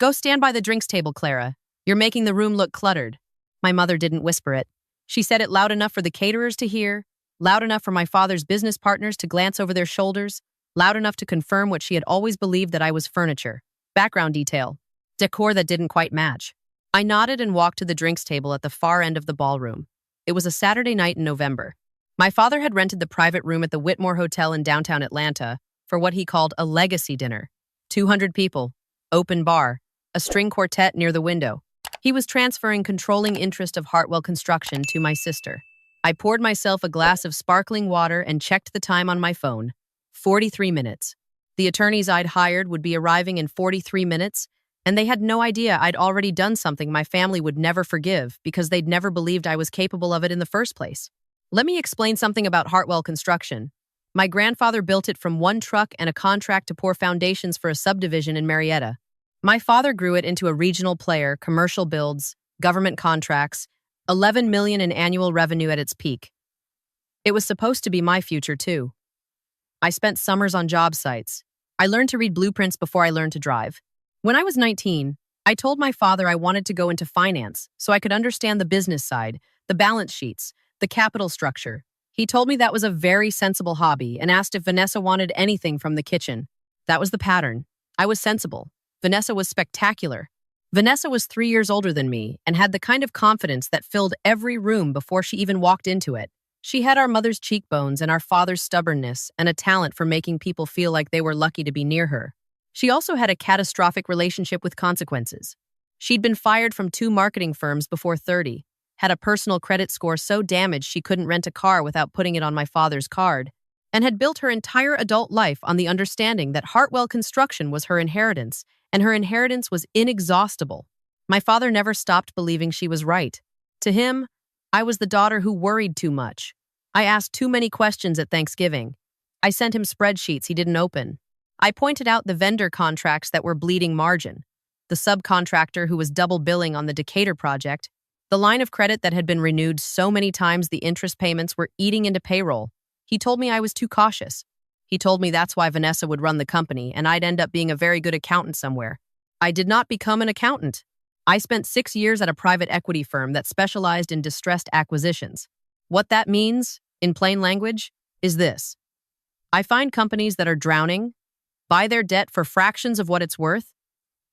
Go stand by the drinks table, Clara. You're making the room look cluttered. My mother didn't whisper it. She said it loud enough for the caterers to hear, loud enough for my father's business partners to glance over their shoulders, loud enough to confirm what she had always believed, that I was furniture. Background detail. Decor that didn't quite match. I nodded and walked to the drinks table at the far end of the ballroom. It was a Saturday night in November. My father had rented the private room at the Whitmore Hotel in downtown Atlanta for what he called a legacy dinner. 200 people, open bar, a string quartet near the window. He was transferring controlling interest of Hartwell Construction to my sister. I poured myself a glass of sparkling water and checked the time on my phone. 43 minutes. The attorneys I'd hired would be arriving in 43 minutes, and they had no idea I'd already done something my family would never forgive because they'd never believed I was capable of it in the first place. Let me explain something about Hartwell Construction. My grandfather built it from one truck and a contract to pour foundations for a subdivision in Marietta. My father grew it into a regional player, commercial builds, government contracts, 11 million in annual revenue at its peak. It was supposed to be my future, too. I spent summers on job sites. I learned to read blueprints before I learned to drive. When I was 19, I told my father I wanted to go into finance so I could understand the business side, the balance sheets, the capital structure. He told me that was a very sensible hobby and asked if Vanessa wanted anything from the kitchen. That was the pattern. I was sensible. Vanessa was spectacular. Vanessa was 3 years older than me and had the kind of confidence that filled every room before she even walked into it. She had our mother's cheekbones and our father's stubbornness and a talent for making people feel like they were lucky to be near her. She also had a catastrophic relationship with consequences. She'd been fired from 2 marketing firms before 30, had a personal credit score so damaged she couldn't rent a car without putting it on my father's card, and had built her entire adult life on the understanding that Hartwell Construction was her inheritance, and her inheritance was inexhaustible. My father never stopped believing she was right. To him, I was the daughter who worried too much. I asked too many questions at Thanksgiving. I sent him spreadsheets he didn't open. I pointed out the vendor contracts that were bleeding margin, the subcontractor who was double billing on the Decatur project, the line of credit that had been renewed so many times the interest payments were eating into payroll. He told me I was too cautious. He told me that's why Vanessa would run the company and I'd end up being a very good accountant somewhere. I did not become an accountant. I spent 6 years at a private equity firm that specialized in distressed acquisitions. What that means, in plain language, is this. I find companies that are drowning, buy their debt for fractions of what it's worth,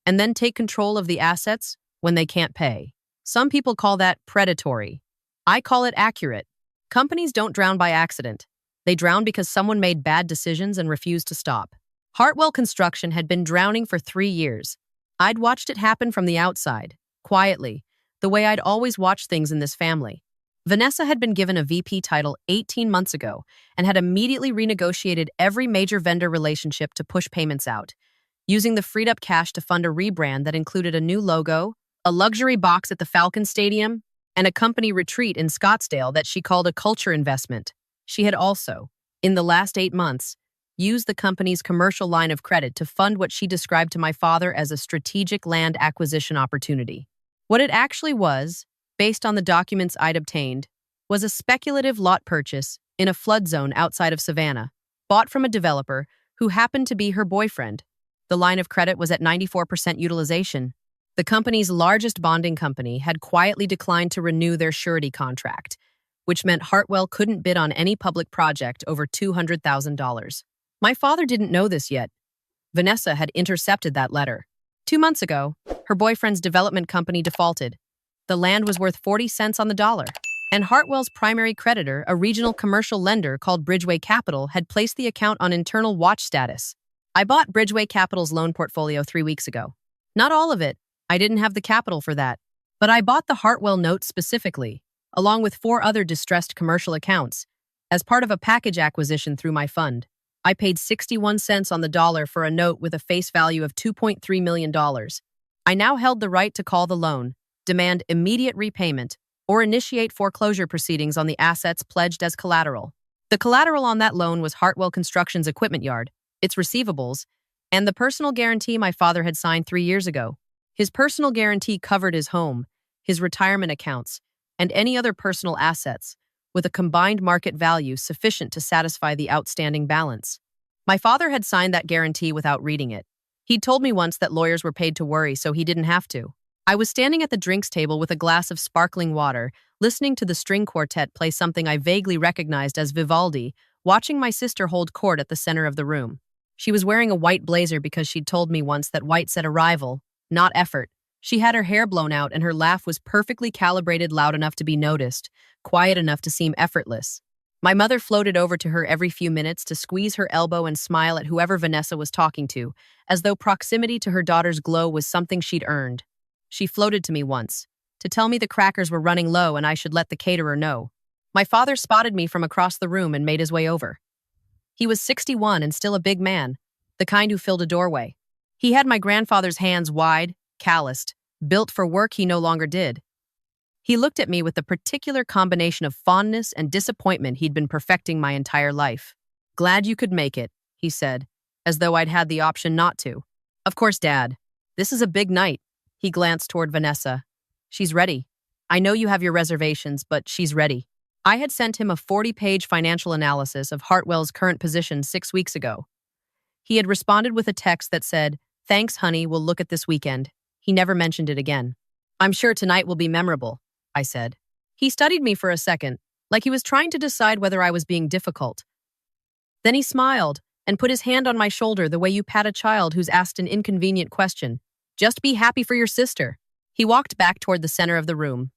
and then take control of the assets when they can't pay. Some people call that predatory. I call it accurate. Companies don't drown by accident. They drown because someone made bad decisions and refused to stop. Hartwell Construction had been drowning for 3 years. I'd watched it happen from the outside, quietly, the way I'd always watched things in this family. Vanessa had been given a VP title 18 months ago and had immediately renegotiated every major vendor relationship to push payments out, using the freed up cash to fund a rebrand that included a new logo, a luxury box at the Falcon Stadium, and a company retreat in Scottsdale that she called a culture investment. She had also, in the last 8 months, used the company's commercial line of credit to fund what she described to my father as a strategic land acquisition opportunity. What it actually was, based on the documents I'd obtained, was a speculative lot purchase in a flood zone outside of Savannah, bought from a developer who happened to be her boyfriend. The line of credit was at 94% utilization. The company's largest bonding company had quietly declined to renew their surety contract, which meant Hartwell couldn't bid on any public project over $200,000. My father didn't know this yet. Vanessa had intercepted that letter. 2 months ago, her boyfriend's development company defaulted. The land was worth 40 cents on the dollar, and Hartwell's primary creditor, a regional commercial lender called Bridgeway Capital, had placed the account on internal watch status. I bought Bridgeway Capital's loan portfolio 3 weeks ago. Not all of it. I didn't have the capital for that. But I bought the Hartwell note specifically, along with 4 other distressed commercial accounts, as part of a package acquisition through my fund. I paid 61 cents on the dollar for a note with a face value of $2.3 million. I now held the right to call the loan, demand immediate repayment, or initiate foreclosure proceedings on the assets pledged as collateral. The collateral on that loan was Hartwell Construction's equipment yard, its receivables, and the personal guarantee my father had signed 3 years ago. His personal guarantee covered his home, his retirement accounts, and any other personal assets, with a combined market value sufficient to satisfy the outstanding balance. My father had signed that guarantee without reading it. He'd told me once that lawyers were paid to worry, so he didn't have to. I was standing at the drinks table with a glass of sparkling water, listening to the string quartet play something I vaguely recognized as Vivaldi, watching my sister hold court at the center of the room. She was wearing a white blazer because she'd told me once that white said arrival, not effort. She had her hair blown out and her laugh was perfectly calibrated, loud enough to be noticed, quiet enough to seem effortless. My mother floated over to her every few minutes to squeeze her elbow and smile at whoever Vanessa was talking to, as though proximity to her daughter's glow was something she'd earned. She floated to me once, to tell me the crackers were running low and I should let the caterer know. My father spotted me from across the room and made his way over. He was 61 and still a big man, the kind who filled a doorway. He had my grandfather's hands wide, calloused, built for work he no longer did. He looked at me with the particular combination of fondness and disappointment he'd been perfecting my entire life. "Glad you could make it," he said, as though I'd had the option not to. "Of course, Dad. This is a big night." He glanced toward Vanessa. "She's ready. I know you have your reservations, but she's ready." I had sent him a 40-page financial analysis of Hartwell's current position 6 weeks ago. He had responded with a text that said, "Thanks, honey, we'll look at this weekend." He never mentioned it again. "I'm sure tonight will be memorable," I said. He studied me for a second, like he was trying to decide whether I was being difficult. Then he smiled and put his hand on my shoulder the way you pat a child who's asked an inconvenient question. "Just be happy for your sister." He walked back toward the center of the room.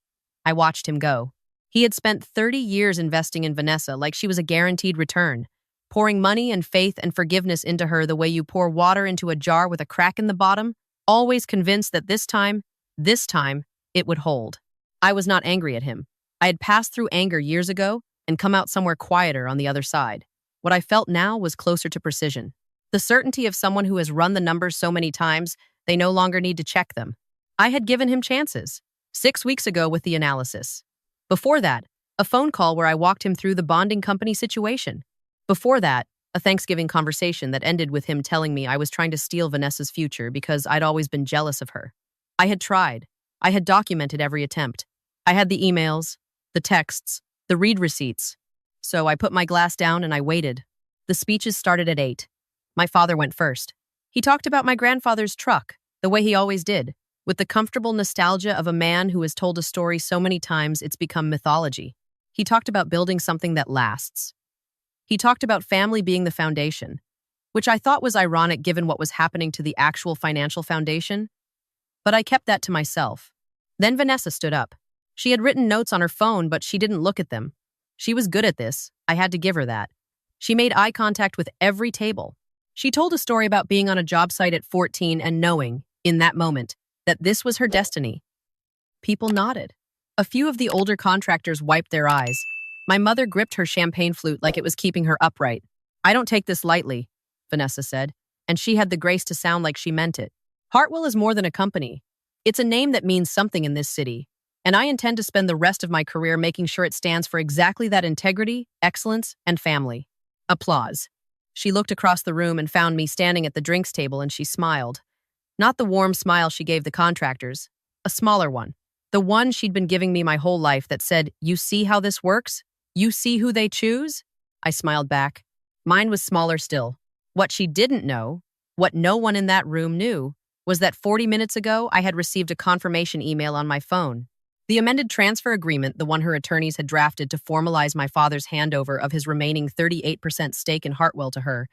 I watched him go. He had spent 30 years investing in Vanessa like she was a guaranteed return, pouring money and faith and forgiveness into her the way you pour water into a jar with a crack in the bottom, always convinced that this time, it would hold. I was not angry at him. I had passed through anger years ago and come out somewhere quieter on the other side. What I felt now was closer to precision. The certainty of someone who has run the numbers so many times, they no longer need to check them. I had given him chances. 6 weeks ago with the analysis. Before that, a phone call where I walked him through the bonding company situation. Before that, a Thanksgiving conversation that ended with him telling me I was trying to steal Vanessa's future because I'd always been jealous of her. I had tried. I had documented every attempt. I had the emails, the texts, the read receipts. So I put my glass down and I waited. The speeches started at 8. My father went first. He talked about my grandfather's truck, the way he always did, with the comfortable nostalgia of a man who has told a story so many times it's become mythology. He talked about building something that lasts. He talked about family being the foundation, which I thought was ironic given what was happening to the actual financial foundation. But I kept that to myself. Then Vanessa stood up. She had written notes on her phone, but she didn't look at them. She was good at this. I had to give her that. She made eye contact with every table. She told a story about being on a job site at 14 and knowing, in that moment, that this was her destiny. People nodded. A few of the older contractors wiped their eyes. My mother gripped her champagne flute like it was keeping her upright. "I don't take this lightly," Vanessa said, and she had the grace to sound like she meant it. "Hartwell is more than a company. It's a name that means something in this city, and I intend to spend the rest of my career making sure it stands for exactly that: integrity, excellence, and family." Applause. She looked across the room and found me standing at the drinks table, and she smiled. Not the warm smile she gave the contractors, a smaller one. The one she'd been giving me my whole life that said, "You see how this works? You see who they choose?" I smiled back. Mine was smaller still. What she didn't know, what no one in that room knew, was that 40 minutes ago I had received a confirmation email on my phone. The amended transfer agreement, the one her attorneys had drafted to formalize my father's handover of his remaining 38% stake in Hartwell to her,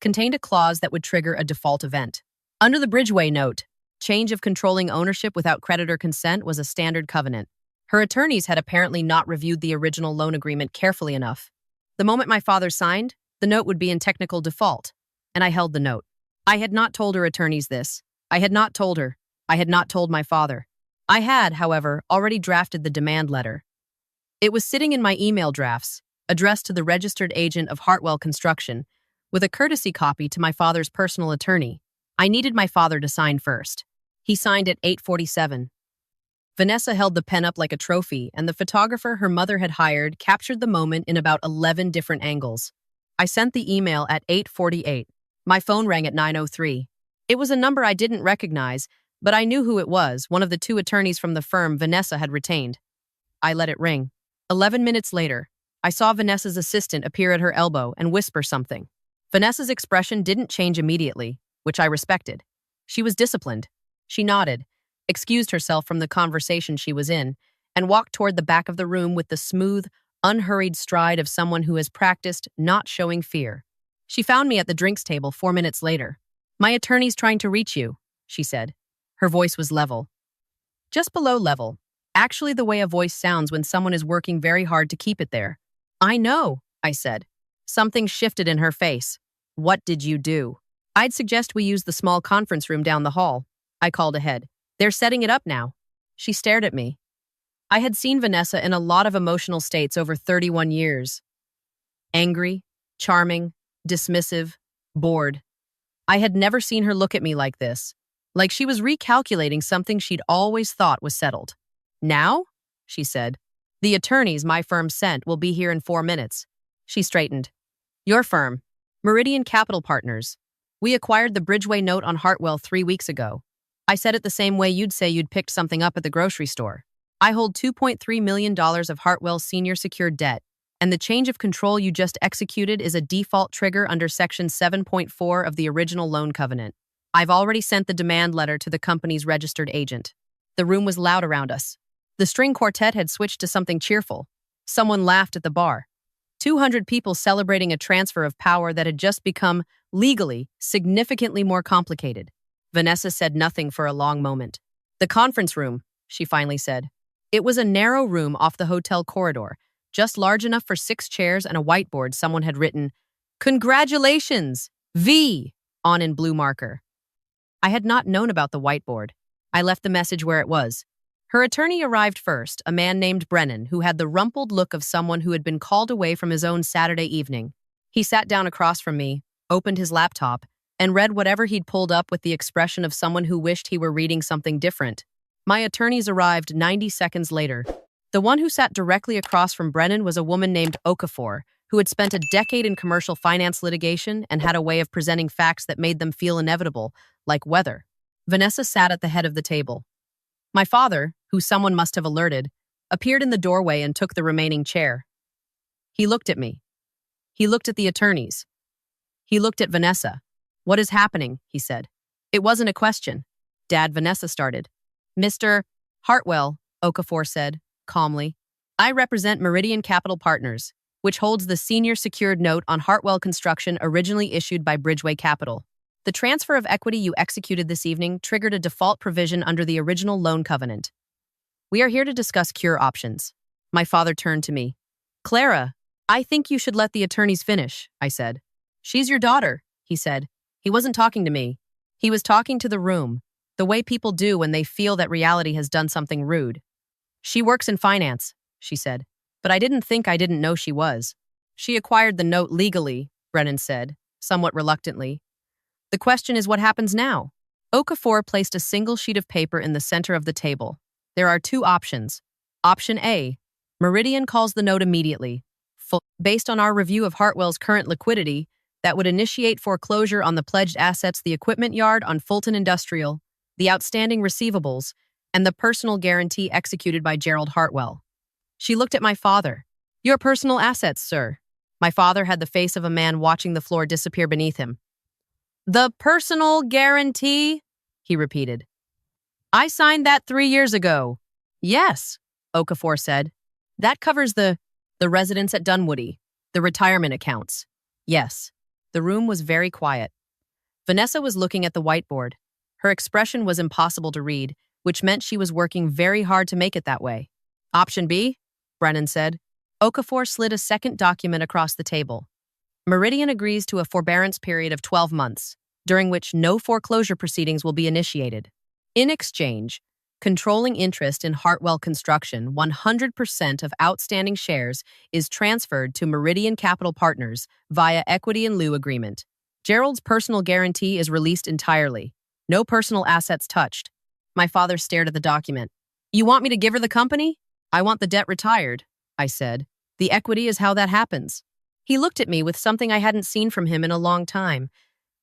contained a clause that would trigger a default event. Under the Bridgeway note, change of controlling ownership without creditor consent was a standard covenant. Her attorneys had apparently not reviewed the original loan agreement carefully enough. The moment my father signed, the note would be in technical default, and I held the note. I had not told her attorneys this. I had not told her. I had not told my father. I had, however, already drafted the demand letter. It was sitting in my email drafts, addressed to the registered agent of Hartwell Construction, with a courtesy copy to my father's personal attorney. I needed my father to sign first. He signed at 8:47. Vanessa held the pen up like a trophy, and the photographer her mother had hired captured the moment in about 11 different angles. I sent the email at 8:48. My phone rang at 9:03. It was a number I didn't recognize, but I knew who it was, one of the 2 attorneys from the firm Vanessa had retained. I let it ring. 11 minutes later, I saw Vanessa's assistant appear at her elbow and whisper something. Vanessa's expression didn't change immediately, which I respected. She was disciplined. She nodded, excused herself from the conversation she was in, and walked toward the back of the room with the smooth, unhurried stride of someone who has practiced not showing fear. She found me at the drinks table 4 minutes later. "My attorney's trying to reach you," she said. Her voice was level. Just below level. Actually, the way a voice sounds when someone is working very hard to keep it there. "I know," I said. Something shifted in her face. "What did you do?" "I'd suggest we use the small conference room down the hall," I called ahead. "They're setting it up now." She stared at me. I had seen Vanessa in a lot of emotional states over 31 years. Angry, charming, dismissive, bored. I had never seen her look at me like this, like she was recalculating something she'd always thought was settled. "Now?" she said. "The attorneys my firm sent will be here in 4 minutes." She straightened. "Your firm, Meridian Capital Partners. We acquired the Bridgeway note on Hartwell 3 weeks ago. I said it the same way you'd say you'd picked something up at the grocery store. I hold $2.3 million of Hartwell's senior secured debt, and the change of control you just executed is a default trigger under Section 7.4 of the original loan covenant. I've already sent the demand letter to the company's registered agent." The room was loud around us. The string quartet had switched to something cheerful. Someone laughed at the bar. 200 people celebrating a transfer of power that had just become, legally, significantly more complicated. Vanessa said nothing for a long moment. "The conference room," she finally said. It was a narrow room off the hotel corridor, just large enough for 6 chairs and a whiteboard someone had written, "Congratulations! V!" on in blue marker. I had not known about the whiteboard. I left the message where it was. Her attorney arrived first, a man named Brennan, who had the rumpled look of someone who had been called away from his own Saturday evening. He sat down across from me, opened his laptop, and read whatever he'd pulled up with the expression of someone who wished he were reading something different. My attorneys arrived 90 seconds later. The one who sat directly across from Brennan was a woman named Okafor, who had spent a decade in commercial finance litigation and had a way of presenting facts that made them feel inevitable, like weather. Vanessa sat at the head of the table. My father, who someone must have alerted, appeared in the doorway and took the remaining chair. He looked at me. He looked at the attorneys. He looked at Vanessa. "What is happening?" he said. "It wasn't a question." "Dad," Vanessa started. "Mr. Hartwell," Okafor said, calmly. "I represent Meridian Capital Partners, which holds the senior secured note on Hartwell Construction originally issued by Bridgeway Capital. The transfer of equity you executed this evening triggered a default provision under the original loan covenant. We are here to discuss cure options." My father turned to me. "Clara, I think you should let the attorneys finish," I said. "She's your daughter," he said. He wasn't talking to me. He was talking to the room, the way people do when they feel that reality has done something rude. "She works in finance," she said. "But I didn't know she was." "She acquired the note legally," Brennan said, somewhat reluctantly. "The question is what happens now?" Okafor placed a single sheet of paper in the center of the table. "There are 2 options. Option A, Meridian calls the note immediately. Based on our review of Hartwell's current liquidity, that would initiate foreclosure on the pledged assets, the equipment yard on Fulton Industrial, the outstanding receivables, and the personal guarantee executed by Gerald Hartwell." She looked at my father. "Your personal assets, sir." My father had the face of a man watching the floor disappear beneath him. "The personal guarantee?" he repeated. "I signed that 3 years ago." "Yes," Okafor said. "That covers the residence at Dunwoody, the retirement accounts." "Yes." The room was very quiet. Vanessa was looking at the whiteboard. Her expression was impossible to read, which meant she was working very hard to make it that way. "Option B," Brennan said. Okafor slid a second document across the table. "Meridian agrees to a forbearance period of 12 months, during which no foreclosure proceedings will be initiated. In exchange, controlling interest in Hartwell Construction, 100% of outstanding shares is transferred to Meridian Capital Partners via equity in lieu agreement. Gerald's personal guarantee is released entirely. No personal assets touched." My father stared at the document. "You want me to give her the company?" "I want the debt retired," I said. "The equity is how that happens." He looked at me with something I hadn't seen from him in a long time.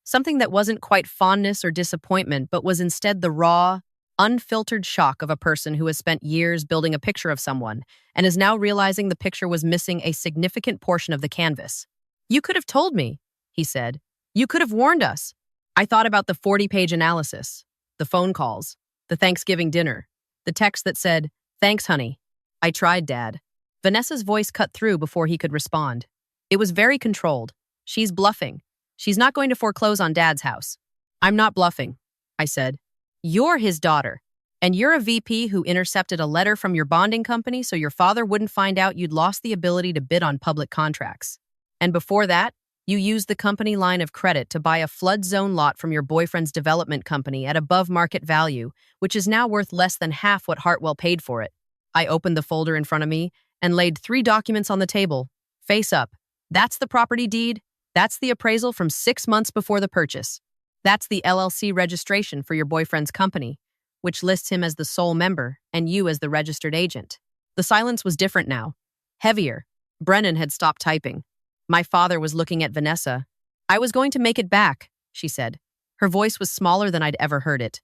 Something that wasn't quite fondness or disappointment, but was instead the raw, unfiltered shock of a person who has spent years building a picture of someone and is now realizing the picture was missing a significant portion of the canvas. "You could have told me," he said. "You could have warned us." I thought about the 40-page analysis, the phone calls, the Thanksgiving dinner, the text that said, "Thanks, honey. I tried, Dad." Vanessa's voice cut through before he could respond. It was very controlled. She's bluffing. She's not going to foreclose on Dad's house. I'm not bluffing, I said. You're his daughter, and you're a VP who intercepted a letter from your bonding company so your father wouldn't find out you'd lost the ability to bid on public contracts. And before that, you used the company line of credit to buy a flood zone lot from your boyfriend's development company at above market value, which is now worth less than half what Hartwell paid for it. I opened the folder in front of me and laid 3 documents on the table, face up. That's the property deed. That's the appraisal from 6 months before the purchase. That's the LLC registration for your boyfriend's company, which lists him as the sole member and you as the registered agent. The silence was different now, heavier. Brennan had stopped typing. My father was looking at Vanessa. I was going to make it back, she said. Her voice was smaller than I'd ever heard it.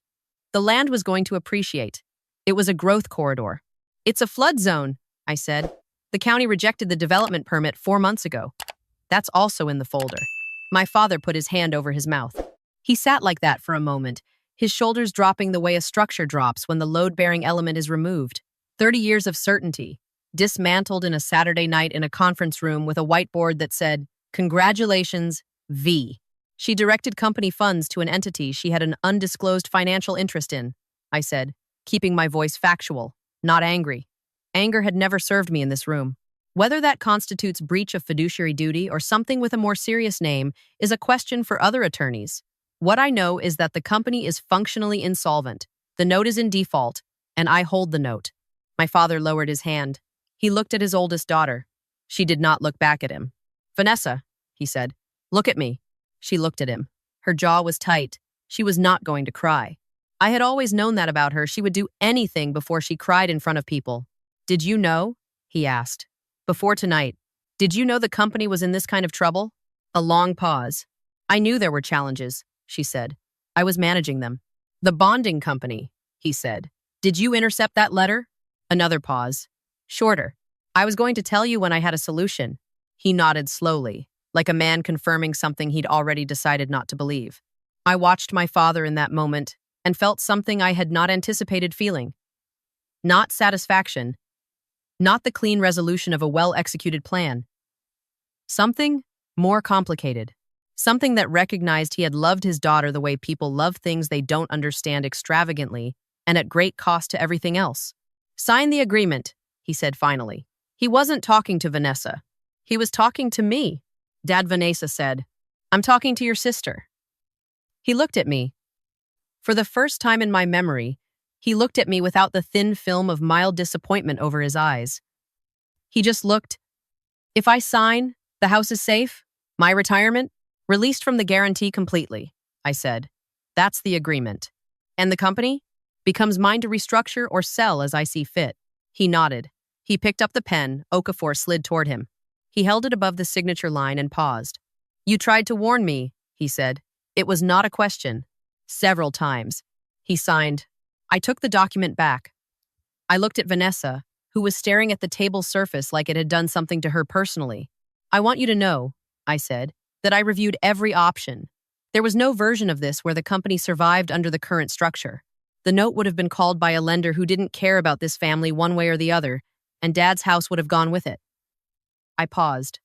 The land was going to appreciate. It was a growth corridor. It's a flood zone, I said. The county rejected the development permit 4 months ago. That's also in the folder. My father put his hand over his mouth. He sat like that for a moment, his shoulders dropping the way a structure drops when the load-bearing element is removed. 30 years of certainty, dismantled in a Saturday night in a conference room with a whiteboard that said, "Congratulations, V." She directed company funds to an entity she had an undisclosed financial interest in, I said, keeping my voice factual, not angry. Anger had never served me in this room. Whether that constitutes breach of fiduciary duty or something with a more serious name is a question for other attorneys. What I know is that the company is functionally insolvent. The note is in default, and I hold the note. My father lowered his hand. He looked at his oldest daughter. She did not look back at him. "Vanessa," he said, "look at me." She looked at him. Her jaw was tight. She was not going to cry. I had always known that about her. She would do anything before she cried in front of people. "Did you know?" he asked. "Before tonight, did you know the company was in this kind of trouble?" A long pause. "I knew there were challenges," she said. "I was managing them." "The bonding company," he said. "Did you intercept that letter?" Another pause. Shorter. "I was going to tell you when I had a solution." He nodded slowly, like a man confirming something he'd already decided not to believe. I watched my father in that moment and felt something I had not anticipated feeling. Not satisfaction. Not the clean resolution of a well-executed plan. Something more complicated. Something that recognized he had loved his daughter the way people love things they don't understand extravagantly and at great cost to everything else. "Sign the agreement," he said finally. He wasn't talking to Vanessa. He was talking to me. "Dad," Vanessa said, "I'm talking to your sister." He looked at me. For the first time in my memory, he looked at me without the thin film of mild disappointment over his eyes. He just looked. "If I sign, the house is safe? My retirement? Released from the guarantee completely," I said. "That's the agreement. And the company? Becomes mine to restructure or sell as I see fit." He nodded. He picked up the pen. Okafor slid toward him. He held it above the signature line and paused. "You tried to warn me," he said. "It was not a question." Several times. He signed. I took the document back. I looked at Vanessa, who was staring at the table's surface like it had done something to her personally. "I want you to know," I said, "that I reviewed every option. There was no version of this where the company survived under the current structure. The note would have been called by a lender who didn't care about this family one way or the other, and Dad's house would have gone with it." I paused.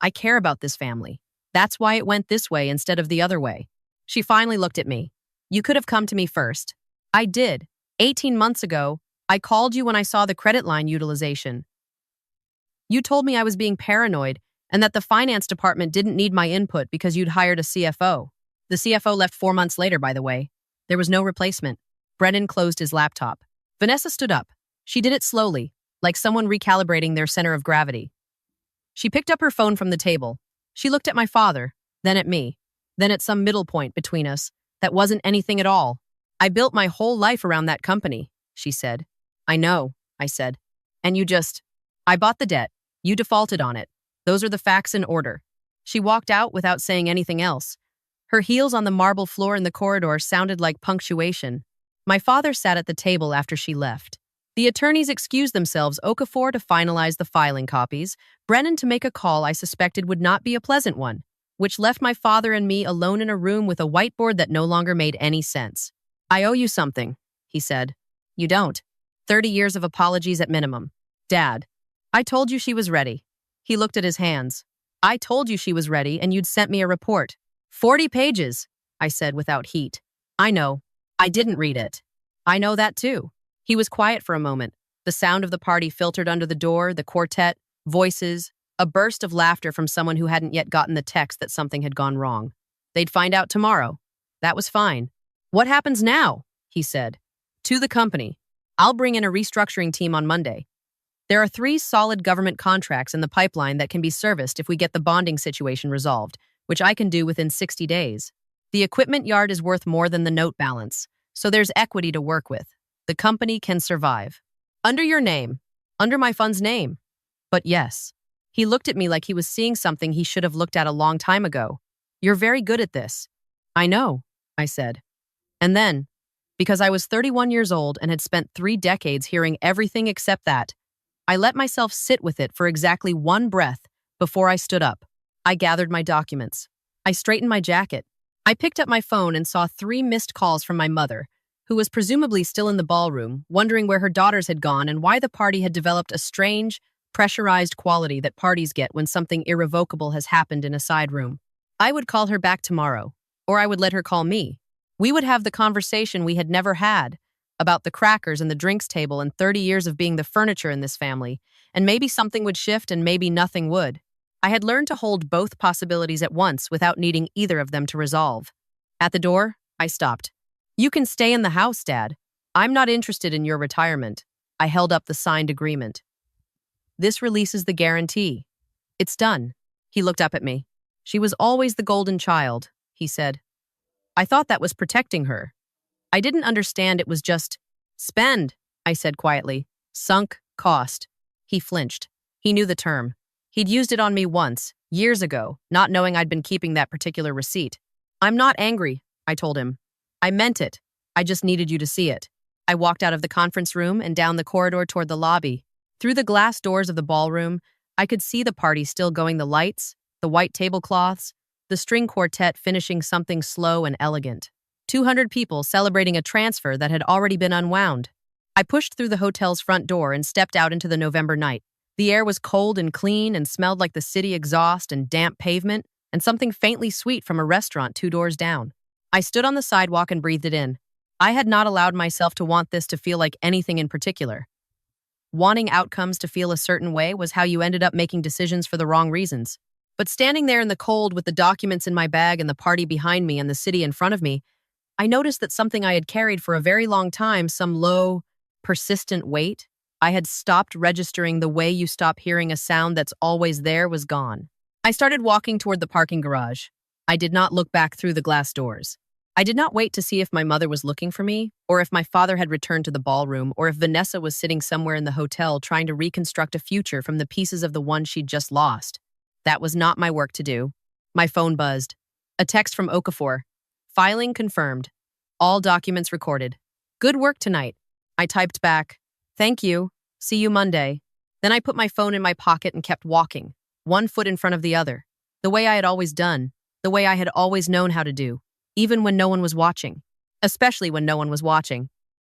"I care about this family. That's why it went this way instead of the other way." She finally looked at me. "You could have come to me first." "I did. 18 months ago, I called you when I saw the credit line utilization. You told me I was being paranoid and that the finance department didn't need my input because you'd hired a CFO. The CFO left 4 months later, by the way. There was no replacement." Brennan closed his laptop. Vanessa stood up. She did it slowly, like someone recalibrating their center of gravity. She picked up her phone from the table. She looked at my father, then at me, then at some middle point between us that wasn't anything at all. "I built my whole life around that company," she said. "I know," I said. "And I bought the debt. You defaulted on it. Those are the facts in order." She walked out without saying anything else. Her heels on the marble floor in the corridor sounded like punctuation. My father sat at the table after she left. The attorneys excused themselves, Okafor to finalize the filing copies, Brennan to make a call I suspected would not be a pleasant one. which left my father and me alone in a room with a whiteboard that no longer made any sense. "I owe you something," he said. "You don't. 30 years of apologies at minimum. Dad, I told you she was ready." He looked at his hands. "I told you she was ready and you'd sent me a report. 40 pages, I said without heat. "I know. I didn't read it." "I know that too." He was quiet for a moment. The sound of the party filtered under the door, the quartet, voices, a burst of laughter from someone who hadn't yet gotten the text that something had gone wrong. They'd find out tomorrow. That was fine. "What happens now?" he said. "To the company. I'll bring in a restructuring team on Monday. There are 3 solid government contracts in the pipeline that can be serviced if we get the bonding situation resolved, which I can do within 60 days. The equipment yard is worth more than the note balance, so there's equity to work with. The company can survive. Under your name. Under my fund's name. But yes." He looked at me like he was seeing something he should have looked at a long time ago. "You're very good at this." "I know," I said. And then, because I was 31 years old and had spent 3 decades hearing everything except that, I let myself sit with it for exactly 1 breath before I stood up. I gathered my documents. I straightened my jacket. I picked up my phone and saw 3 missed calls from my mother, who was presumably still in the ballroom, wondering where her daughters had gone and why the party had developed a strange, pressurized quality that parties get when something irrevocable has happened in a side room. I would call her back tomorrow, or I would let her call me. We would have the conversation we had never had about the crackers and the drinks table and 30 years of being the furniture in this family, and maybe something would shift and maybe nothing would. I had learned to hold both possibilities at once without needing either of them to resolve. At the door, I stopped. "You can stay in the house, Dad. I'm not interested in your retirement." I held up the signed agreement. "This releases the guarantee. It's done." He looked up at me. "She was always the golden child," he said. "I thought that was protecting her. I didn't understand it was just spend," I said quietly. "Sunk cost." He flinched. He knew the term. He'd used it on me once, years ago, not knowing I'd been keeping that particular receipt. "I'm not angry," I told him. "I meant it. I just needed you to see it." I walked out of the conference room and down the corridor toward the lobby. Through the glass doors of the ballroom, I could see the party still going, the lights, the white tablecloths, the string quartet finishing something slow and elegant. 200 people celebrating a transfer that had already been unwound. I pushed through the hotel's front door and stepped out into the November night. The air was cold and clean and smelled like the city exhaust and damp pavement and something faintly sweet from a restaurant 2 doors down. I stood on the sidewalk and breathed it in. I had not allowed myself to want this to feel like anything in particular. Wanting outcomes to feel a certain way was how you ended up making decisions for the wrong reasons. But standing there in the cold with the documents in my bag and the party behind me and the city in front of me, I noticed that something I had carried for a very long time, some low, persistent weight, I had stopped registering the way you stop hearing a sound that's always there, was gone. I started walking toward the parking garage. I did not look back through the glass doors. I did not wait to see if my mother was looking for me, or if my father had returned to the ballroom, or if Vanessa was sitting somewhere in the hotel trying to reconstruct a future from the pieces of the one she'd just lost. That was not my work to do. My phone buzzed. A text from Okafor. "Filing confirmed. All documents recorded. Good work tonight." I typed back, "Thank you. See you Monday." Then I put my phone in my pocket and kept walking, 1 foot in front of the other, the way I had always done, the way I had always known how to do, even when no one was watching, especially when no one was watching.